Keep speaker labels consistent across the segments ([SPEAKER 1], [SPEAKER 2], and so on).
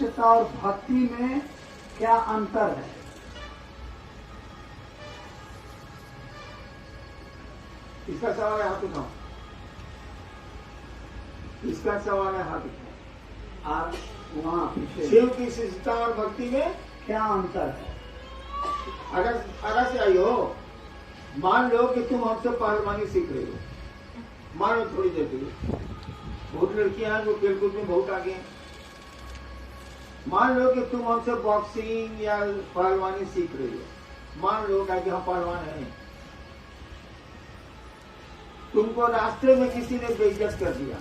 [SPEAKER 1] शिष्यता और भक्ति में क्या अंतर है?
[SPEAKER 2] इसका सवाल है, हाथ उठाओ। इसका सवाल है, हाथ उठाओ।
[SPEAKER 1] आप वहाँ पीछे
[SPEAKER 2] शिव की शिष्यता और भक्ति में
[SPEAKER 1] क्या अंतर है?
[SPEAKER 2] आगे से आई हो। मान लो कि तुम हमसे पहलवानी सीख रहे हो, मान लो थोड़ी देर के लिए। बहुत लड़कियां हैं जो खेलकूद में बहुत आगे हैं। मान लो कि तुम हमसे बॉक्सिंग या पहलवानी सीख रहे हो, मान लो कि हम पहलवान हैं। तुमको रास्ते में किसी ने बेइज्जत कर दिया,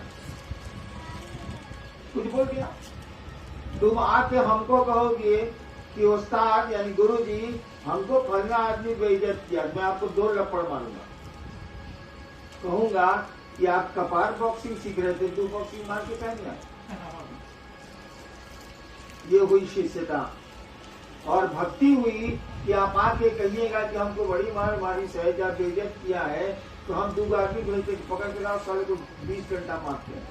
[SPEAKER 2] कुछ बोल दिया, तुम आके हमको कहोगे कि उस्ताद यानी गुरुजी हमको फलना आदमी बेइज्जत किया, मैं आपको 2 लपड़ मारूंगा। कहूंगा कि आप कपार बॉक्सिंग सीख रहे थे, तो बॉक्सिंग मार के पहन गया। ये हुई शिष्यता। और भक्ति हुई कि आप आके कहिएगा कि हमको बड़ी मार मारी सहज बेइज्जत किया है, तो हम 2 आदमी भेजते पकड़ के लाओ, साले को 20 घंटा मारते हैं।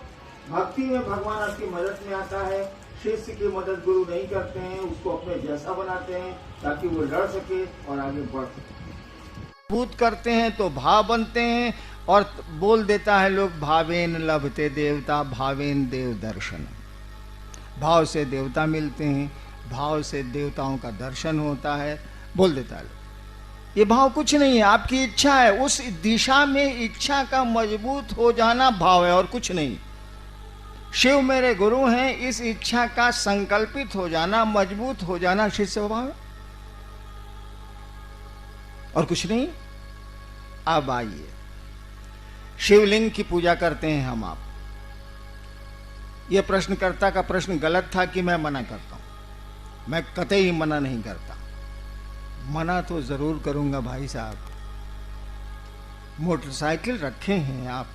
[SPEAKER 2] भक्ति में भगवान आपकी मदद में आता है। शिष्य की मदद गुरु नहीं करते हैं, उसको अपने जैसा बनाते हैं ताकि वो लड़ सके और आगे बढ़ सके।
[SPEAKER 3] पूत करते हैं तो भाव बनते हैं, और बोल देता है लोग भावेन लभते देवता भावेन देव दर्शन। भाव से देवता मिलते हैं, भाव से देवताओं का दर्शन होता है, बोल देता है लोग। ये भाव कुछ नहीं है, आपकी इच्छा है, उस दिशा में इच्छा का मजबूत हो जाना भाव है और कुछ नहीं। शिव मेरे गुरु हैं, इस इच्छा का संकल्पित हो जाना, मजबूत हो जाना शिष्य भाव है और कुछ नहीं। अब आइए, शिवलिंग की पूजा करते हैं हम। आप यह प्रश्नकर्ता का प्रश्न गलत था कि मैं मना करता हूं। मैं कतई मना नहीं करता, मना तो जरूर करूंगा भाई साहब। मोटरसाइकिल रखे हैं आप,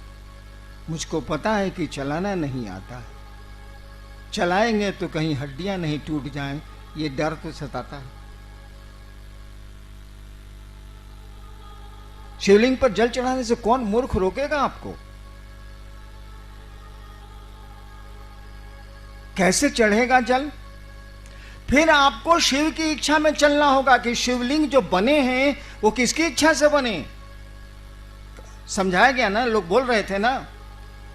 [SPEAKER 3] मुझको पता है कि चलाना नहीं आता है, चलाएंगे तो कहीं हड्डियां नहीं टूट जाएं, ये डर तो सताता है। शिवलिंग पर जल चढ़ाने से कौन मूर्ख रोकेगा आपको? कैसे चढ़ेगा जल? फिर आपको शिव की इच्छा में चलना होगा कि शिवलिंग जो बने हैं वो किसकी इच्छा से बने। समझाया गया ना, लोग बोल रहे थे ना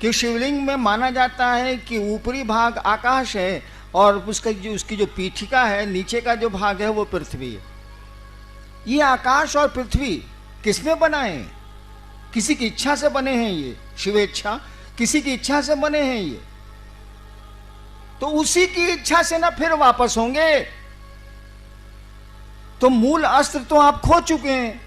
[SPEAKER 3] कि शिवलिंग में माना जाता है कि ऊपरी भाग आकाश है और उसकी जो पीठिका है, नीचे का जो भाग है वो पृथ्वी है। ये आकाश और पृथ्वी किसने बनाए? किसी की इच्छा से बने हैं। ये शिवेच्छा, किसी की इच्छा से बने हैं ये, तो उसी की इच्छा से ना फिर वापस होंगे। तो मूल अस्त्र तो आप खो चुके हैं।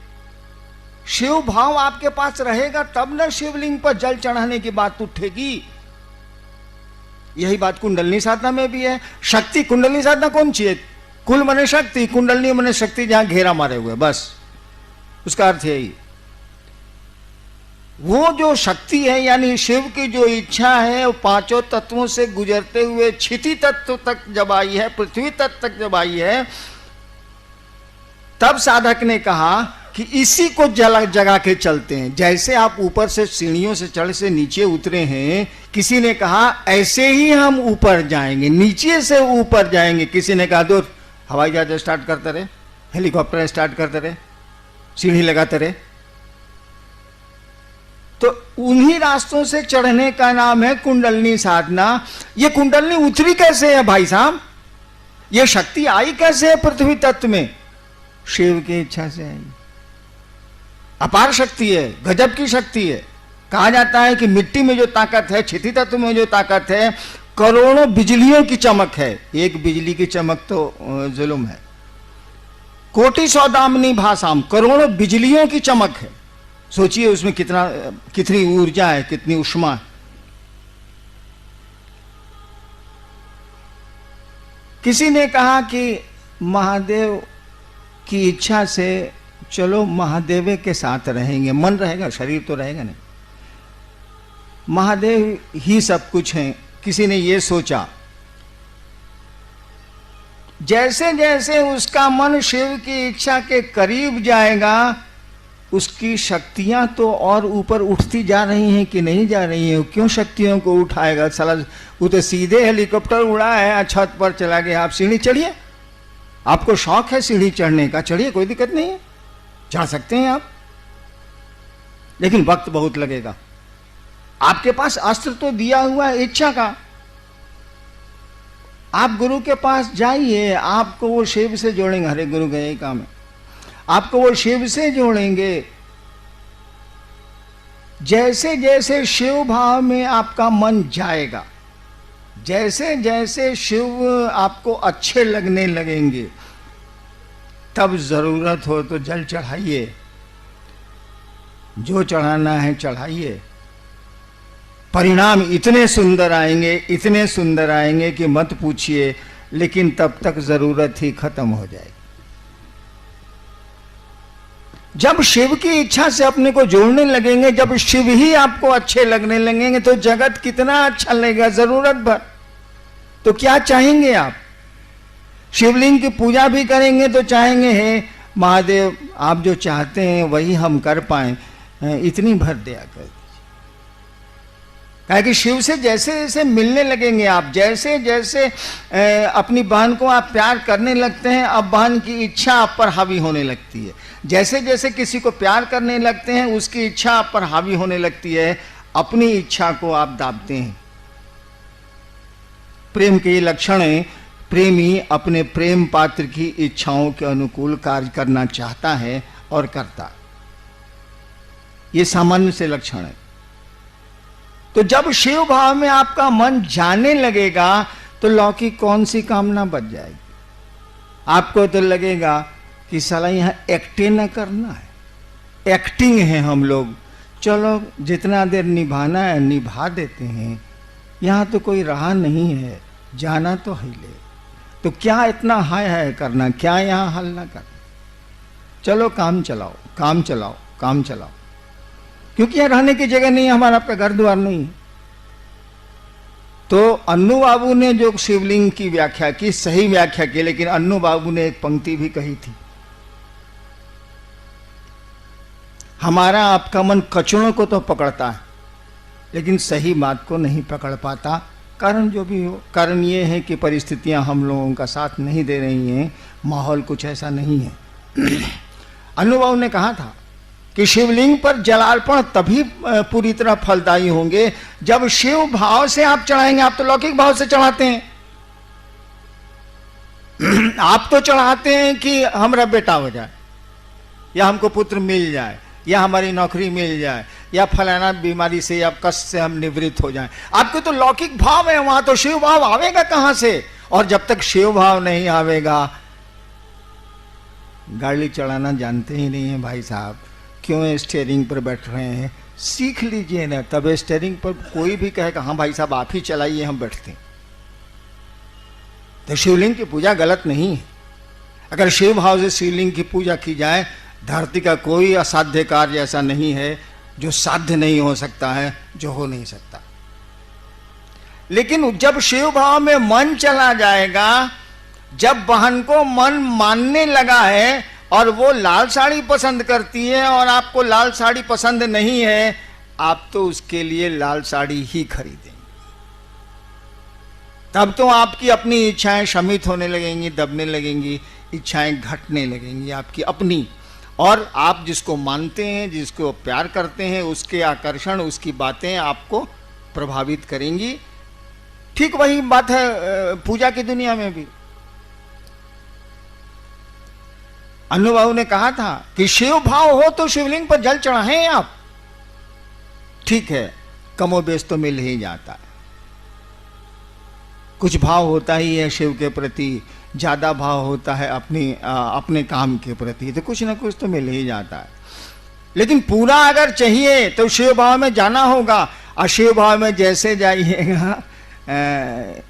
[SPEAKER 3] शिव भाव आपके पास रहेगा तब न शिवलिंग पर जल चढ़ाने की बात उठेगी। यही बात कुंडलनी साधना में भी है। शक्ति कुंडलनी साधना कौन चाहिए? कुल मने शक्ति, कुंडलनी मने शक्ति जहां घेरा मारे हुए, बस उसका अर्थ यही। वो जो शक्ति है यानी शिव की जो इच्छा है, वो 5 तत्वों से गुजरते हुए क्षिति तत्व तक जब आई है, पृथ्वी तत्व तक जब आई है, तब साधक ने कहा कि इसी को जगा के चलते हैं। जैसे आप ऊपर से सीढ़ियों से चढ़ से नीचे उतरे हैं, किसी ने कहा ऐसे ही हम ऊपर जाएंगे, नीचे से ऊपर जाएंगे। किसी ने कहा दो हवाई जहाज स्टार्ट करते रहे, हेलीकॉप्टर स्टार्ट करते रहे, सीढ़ी लगाते रहे। तो उन्हीं रास्तों से चढ़ने का नाम है कुंडलनी साधना। ये कुंडलनी उतरी कैसे है भाई साहब? ये शक्ति आई कैसे है पृथ्वी तत्व में? शिव की इच्छा से आई। अपार शक्ति है, गजब की शक्ति है। कहा जाता है कि मिट्टी में जो ताकत है, क्षिति तत्व में जो ताकत है, करोड़ों बिजलियों की चमक है। एक बिजली की चमक तो जुल्म है। कोटि सौदामिनी भाषाम, करोड़ों बिजलियों की चमक है। सोचिए उसमें कितनी ऊर्जा है, कितनी उष्मा है। किसी ने कहा कि महादेव की इच्छा से चलो महादेव के साथ रहेंगे, मन रहेगा, शरीर तो रहेगा नहीं, महादेव ही सब कुछ है। किसी ने ये सोचा। जैसे जैसे उसका मन शिव की इच्छा के करीब जाएगा, उसकी शक्तियां तो और ऊपर उठती जा रही हैं कि नहीं जा रही हैं? क्यों शक्तियों को उठाएगा साला? वो तो सीधे हेलीकॉप्टर उड़ा है, छत पर चला गया। आप सीढ़ी चढ़िए, आपको शौक है सीढ़ी चढ़ने का, चढ़िए, कोई दिक्कत नहीं है, चढ़ सकते हैं आप, लेकिन वक्त बहुत लगेगा। आपके पास अस्त्र तो दिया हुआ है इच्छा का। आप गुरु के पास जाइए, आपको वो शिव से जोड़ेंगे। हरे गुरु का यही काम है, आपको वो शिव से जोड़ेंगे। जैसे जैसे शिव भाव में आपका मन जाएगा, जैसे जैसे शिव आपको अच्छे लगने लगेंगे, तब जरूरत हो तो जल चढ़ाइए, जो चढ़ाना है चढ़ाइए। परिणाम इतने सुंदर आएंगे, इतने सुंदर आएंगे कि मत पूछिए, लेकिन तब तक जरूरत ही खत्म हो जाएगी। जब शिव की इच्छा से अपने को जोड़ने लगेंगे, जब शिव ही आपको अच्छे लगने लगेंगे, तो जगत कितना अच्छा लगेगा जरूरत भर। तो क्या चाहेंगे आप? शिवलिंग की पूजा भी करेंगे तो चाहेंगे, हे महादेव आप जो चाहते हैं वही हम कर पाए, इतनी भर दया कर दीजिए। कि शिव से जैसे जैसे मिलने लगेंगे आप, जैसे जैसे अपनी बहन को आप प्यार करने लगते हैं, अब बहन की इच्छा आप पर हावी होने लगती है। जैसे जैसे किसी को प्यार करने लगते हैं, उसकी इच्छा आप पर हावी होने लगती है, अपनी इच्छा को आप दाबते हैं। प्रेम के ये लक्षण है, प्रेमी अपने प्रेम पात्र की इच्छाओं के अनुकूल कार्य करना चाहता है और करता। ये सामान्य से लक्षण है। तो जब शिव भाव में आपका मन जाने लगेगा, तो लौकिक कौन सी कामना बच जाएगी? आपको तो लगेगा कि साला यहां एक्टिंग न करना है, एक्टिंग है हम लोग, चलो जितना देर निभाना है निभा देते हैं, यहां तो कोई रहा नहीं है, जाना तो है ले, तो क्या इतना हाय हाय करना, क्या यहां हल्ला करना, चलो काम चलाओ, काम चलाओ, काम चलाओ, क्योंकि यहां रहने की जगह नहीं है, हमारा आपका घर द्वार नहीं है। तो अन्नू बाबू ने जो शिवलिंग की व्याख्या की, सही व्याख्या की, लेकिन अन्नू बाबू ने एक पंक्ति भी कही थी, हमारा आपका मन कचड़ों को तो पकड़ता है, लेकिन सही बात को नहीं पकड़ पाता। कारण जो भी हो, कारण ये है कि परिस्थितियां हम लोगों का साथ नहीं दे रही हैं, माहौल कुछ ऐसा नहीं है। अन्नू बाबू ने कहा था कि शिवलिंग पर जलार्पण तभी पूरी तरह फलदायी होंगे जब शिव भाव से आप चढ़ाएंगे। आप तो लौकिक भाव से चढ़ाते हैं, आप तो चढ़ाते हैं कि हमारा बेटा हो जाए, या हमको पुत्र मिल जाए, या हमारी नौकरी मिल जाए, या फलाना बीमारी से या कष्ट से हम निवृत्त हो जाएं। आपके तो लौकिक भाव है, वहां तो शिव भाव आवेगा कहां से? और जब तक शिव भाव नहीं आवेगा, गाड़ी चलाना जानते ही नहीं है भाई साहब, क्यों स्टीयरिंग पर बैठ रहे हैं? सीख लीजिए ना, तब स्टीयरिंग पर कोई भी कहेगा हाँ भाई साहब आप ही चलाइए, हम बैठते हैं। तो शिवलिंग की पूजा गलत नहीं है। अगर शिव भाव से शिवलिंग की पूजा की जाए, धरती का कोई असाध्य कार्य ऐसा नहीं है जो साध्य नहीं हो सकता है, जो हो नहीं सकता। लेकिन जब शिव भाव में मन चला जाएगा, जब बहन को मन मानने लगा है और वो लाल साड़ी पसंद करती है और आपको लाल साड़ी पसंद नहीं है, आप तो उसके लिए लाल साड़ी ही खरीदेंगे। तब तो आपकी अपनी इच्छाएं शमित होने लगेंगी, दबने लगेंगी, इच्छाएं घटने लगेंगी आपकी अपनी। और आप जिसको मानते हैं, जिसको प्यार करते हैं, उसके आकर्षण, उसकी बातें आपको प्रभावित करेंगी। ठीक वही बात है पूजा की दुनिया में भी। अन्नू बाबू ने कहा था कि शिव भाव हो तो शिवलिंग पर जल चढ़ाएं आप, ठीक है, कमोबेश तो मिल ही जाता है, कुछ भाव होता ही है शिव के प्रति, ज्यादा भाव होता है अपने काम के प्रति, तो कुछ ना कुछ तो मिल ही जाता है। लेकिन पूरा अगर चाहिए तो शिव भाव में जाना होगा, और शिव भाव में जैसे जाइएगा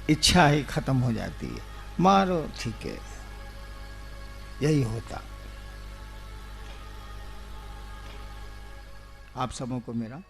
[SPEAKER 3] इच्छा ही खत्म हो जाती है, मारो ठीक है, यही होता। आप सबों को मेरा